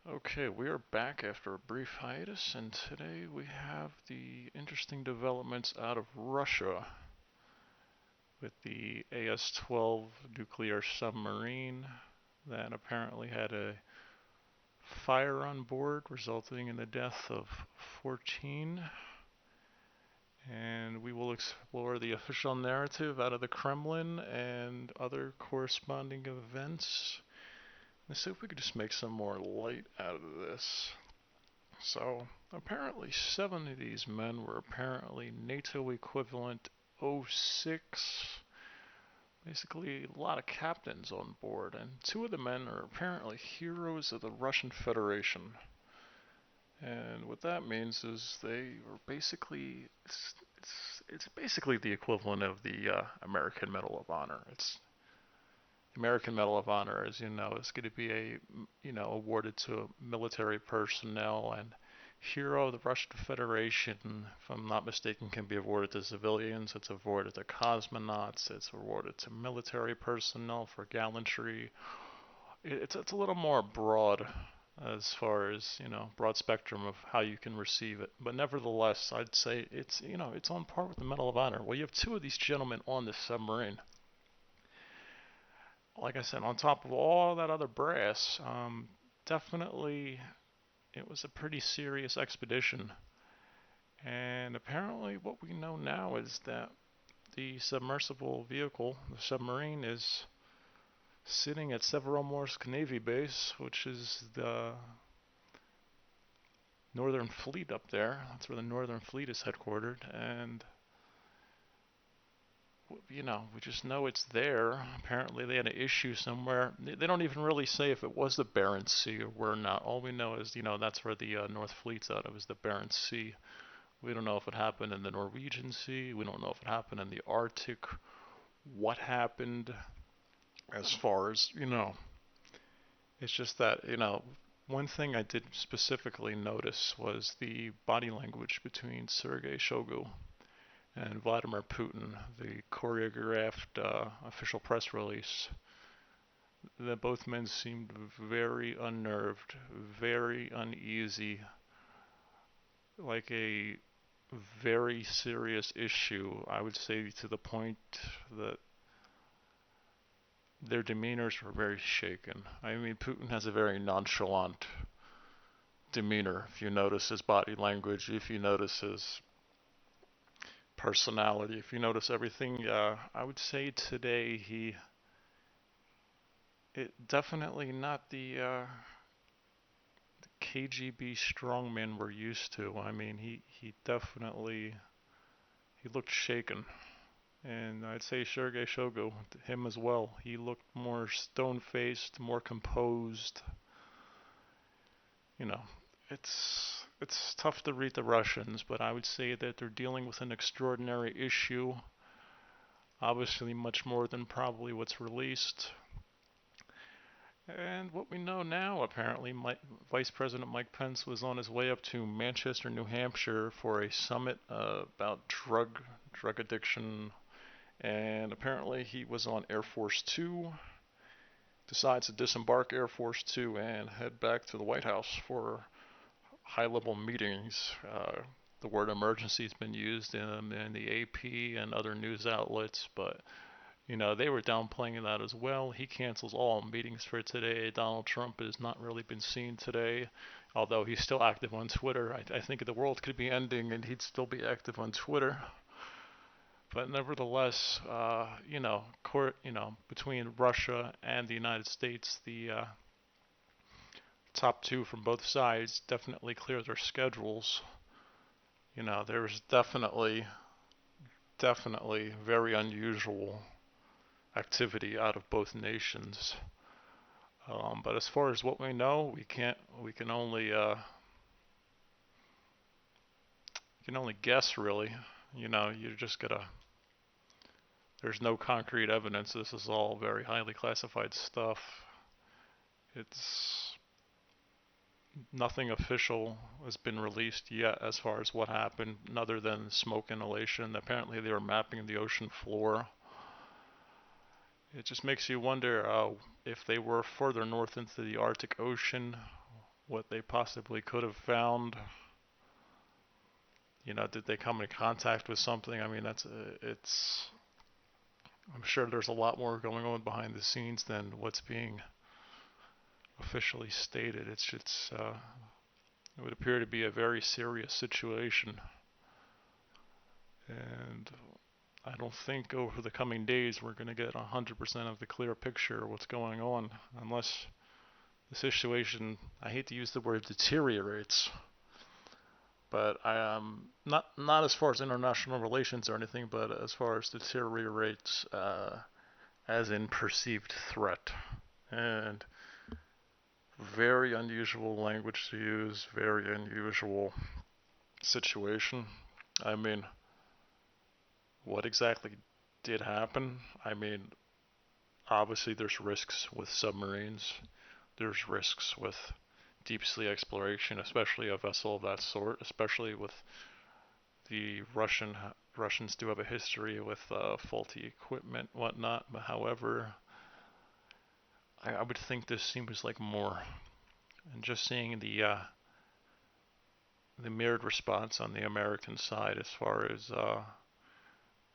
Okay, we are back after a brief hiatus, and today we have the interesting developments out of Russia with the AS-12 nuclear submarine that apparently had a fire on board, resulting in the death of 14. And we will explore the official narrative out of the Kremlin and other corresponding events. Let's see if we could just make some more light out of this. So, apparently 7 of these men were apparently NATO equivalent '06. Basically, a lot of captains on board, and 2 of the men are apparently heroes of the Russian Federation. And what that means is they were basically it's basically the equivalent of the American Medal of Honor. It's American Medal of Honor, as you know, is going to be awarded to military personnel, and Hero of the Russian Federation, if I'm not mistaken, can be awarded to civilians. It's awarded to cosmonauts. It's awarded to military personnel for gallantry. It's a little more broad as far as broad spectrum of how you can receive it. But nevertheless, I'd say it's on par with the Medal of Honor. Well, you have 2 of these gentlemen on this submarine. Like I said, on top of all that other brass, definitely it was a pretty serious expedition. And apparently, what we know now is that the submersible vehicle, the submarine, is sitting at Severomorsk Navy Base, which is the Northern Fleet up there. That's where the Northern Fleet is headquartered. And we just know it's there. Apparently, they had an issue somewhere. They don't even really say if it was the Barents Sea or where not. All we know is, that's where the North Fleet's out of, is the Barents Sea. We don't know if it happened in the Norwegian Sea. We don't know if it happened in the Arctic. What happened as far as, it's just that, one thing I did specifically notice was the body language between Sergei Shoigu and Vladimir Putin, the choreographed official press release. That both men seemed very unnerved, very uneasy, like a very serious issue. I would say to the point that their demeanors were very shaken. I mean, Putin has a very nonchalant demeanor. If you notice his body language, if you notice his personality, if you notice everything, I would say today it definitely not the KGB strongman we're used to. I mean, he definitely he looked shaken. And I'd say Sergei Shoigu, him as well. He looked more stone-faced, more composed. You know, it's tough to read the Russians, but I would say that they're dealing with an extraordinary issue. Obviously, much more than probably what's released. And what we know now, apparently, Vice President Mike Pence was on his way up to Manchester, New Hampshire for a summit about drug addiction, and apparently he was on Air Force Two. Decides to disembark Air Force Two and head back to the White House for high-level meetings. The word emergency has been used in the AP and other news outlets, but they were downplaying that as well. He cancels all meetings for today. Donald Trump has not really been seen today, although he's still active on Twitter. I think the world could be ending and he'd still be active on Twitter. But nevertheless, between Russia and the United States, the top 2 from both sides definitely clear their schedules. There's definitely very unusual activity out of both nations. But as far as what we know, we can only guess really. You just gotta, there's no concrete evidence. This is all very highly classified stuff. It's nothing official has been released yet as far as what happened, other than smoke inhalation. Apparently they were mapping the ocean floor. It just makes you wonder if they were further north into the Arctic Ocean, what they possibly could have found. Did they come in contact with something? I mean, it's. I'm sure there's a lot more going on behind the scenes than what's being officially stated. It would appear to be a very serious situation, and I don't think over the coming days we're going to get 100% of the clear picture of what's going on, unless the situation, I hate to use the word deteriorates, but not as far as international relations or anything, but as far as deteriorates as in perceived threat. And very unusual language to use, very unusual situation. I mean, what exactly did happen? I mean, obviously there's risks with submarines. There's risks with deep sea exploration, especially a vessel of that sort, especially with the Russians do have a history with faulty equipment, whatnot. But however, I would think this seems like more. And just seeing the mirrored response on the American side as far as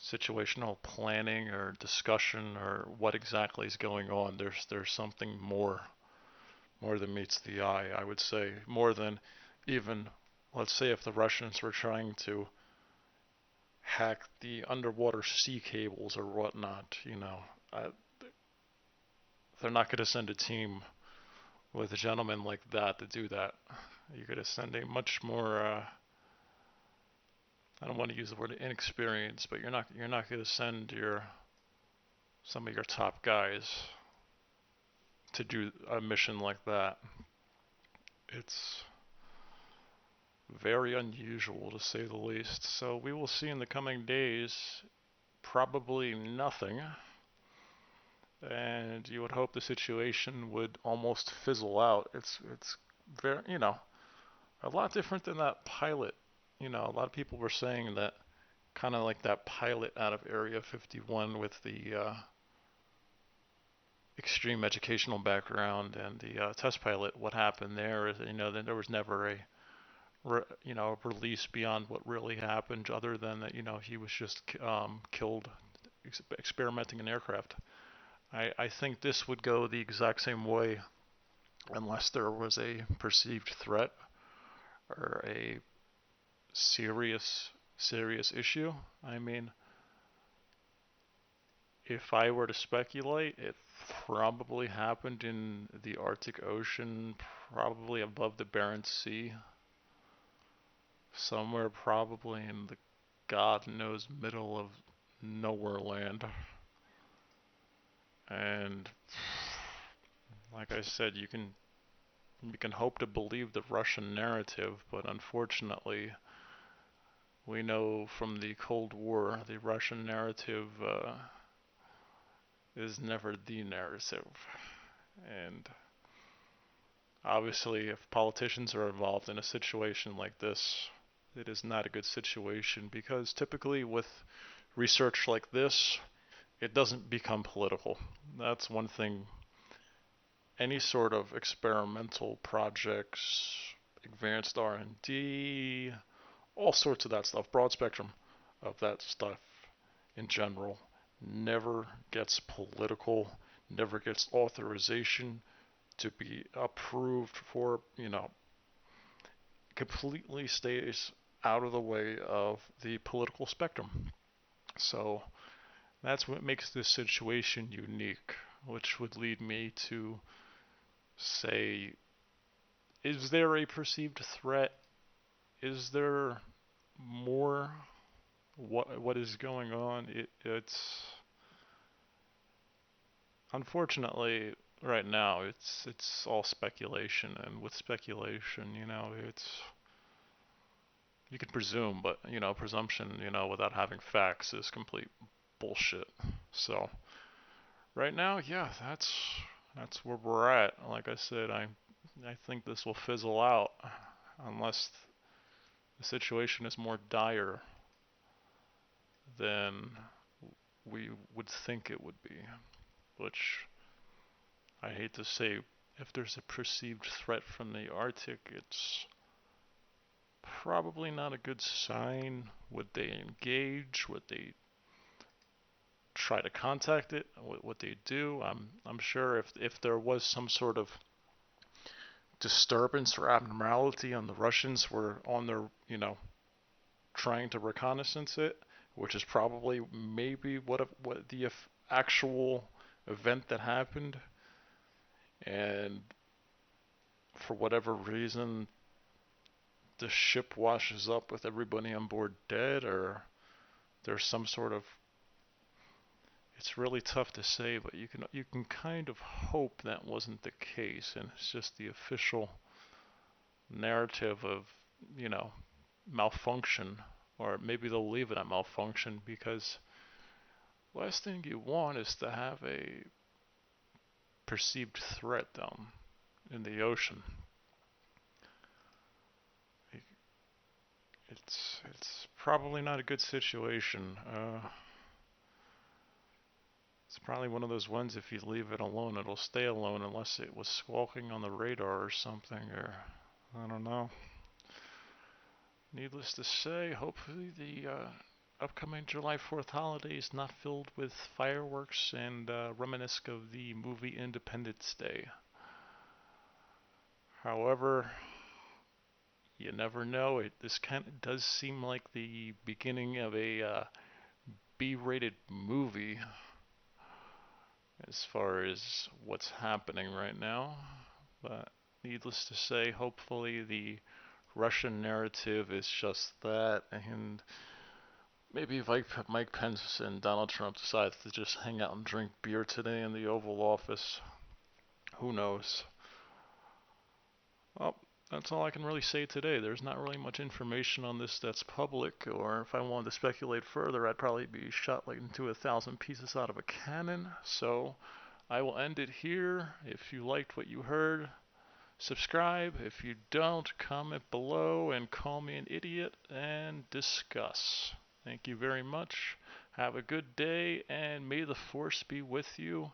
situational planning or discussion or what exactly is going on, there's something more than meets the eye. I would say more than even, let's say, if the Russians were trying to hack the underwater sea cables or whatnot. They're not going to send a team with a gentleman like that to do that. You're going to send a much more I don't want to use the word inexperienced, but you're not going to send some of your top guys to do a mission like that. It's very unusual to say the least. So we will see in the coming days probably nothing, and you would hope the situation would almost fizzle out. It's very, a lot different than that pilot. A lot of people were saying that kind of like that pilot out of Area 51 with the extreme educational background and the test pilot. What happened there is, that there was never a release beyond what really happened, other than that, he was just killed experimenting in aircraft. I think this would go the exact same way unless there was a perceived threat or a serious issue. I mean, if I were to speculate, it probably happened in the Arctic Ocean, probably above the Barents Sea, somewhere probably in the God knows middle of nowhere land. And like I said, you can hope to believe the Russian narrative, but unfortunately, we know from the Cold War, the Russian narrative is never the narrative. And obviously, if politicians are involved in a situation like this, it is not a good situation, because typically with research like this, it doesn't become political. That's one thing. Any sort of experimental projects, advanced R&D, all sorts of that stuff, broad spectrum of that stuff in general, never gets political, never gets authorization to be approved for, completely stays out of the way of the political spectrum. So that's what makes this situation unique, which would lead me to say, is there a perceived threat? Is there more? What is going on? It's unfortunately right now it's all speculation, and with speculation, it's you can presume, but presumption, without having facts is complete bullshit. So right now, yeah, that's where we're at. Like I said, I think this will fizzle out unless the situation is more dire than we would think it would be, which I hate to say if there's a perceived threat from the Arctic, it's probably not a good sign. Would they engage? Would they try to contact it? What would they do? I'm sure if there was some sort of disturbance or abnormality and the Russians were on their, trying to reconnaissance it, which is probably maybe what the actual event that happened, and for whatever reason the ship washes up with everybody on board dead, or there's some sort of, it's really tough to say, but you can kind of hope that wasn't the case, and it's just the official narrative of, you know, malfunction, or maybe they'll leave it at malfunction, because last thing you want is to have a perceived threat down in the ocean. It's probably not a good situation. It's probably one of those ones, if you leave it alone, it'll stay alone unless it was squawking on the radar or something, or I don't know. Needless to say, hopefully the upcoming July 4th holiday is not filled with fireworks and reminiscent of the movie Independence Day. However, you never know. This kind of does seem like the beginning of a B-rated movie as far as what's happening right now. But needless to say, hopefully the Russian narrative is just that, and maybe if Mike Pence and Donald Trump decide to just hang out and drink beer today in the Oval Office. Who knows? Well, that's all I can really say today. There's not really much information on this that's public, or if I wanted to speculate further, I'd probably be shot like into 1,000 pieces out of a cannon. So I will end it here. If you liked what you heard, subscribe. If you don't, comment below and call me an idiot and discuss. Thank you very much. Have a good day, and may the force be with you.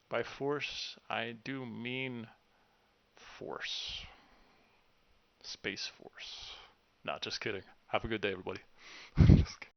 By force, I do mean force. Space Force. Not just kidding. Have a good day, everybody. Just kidding.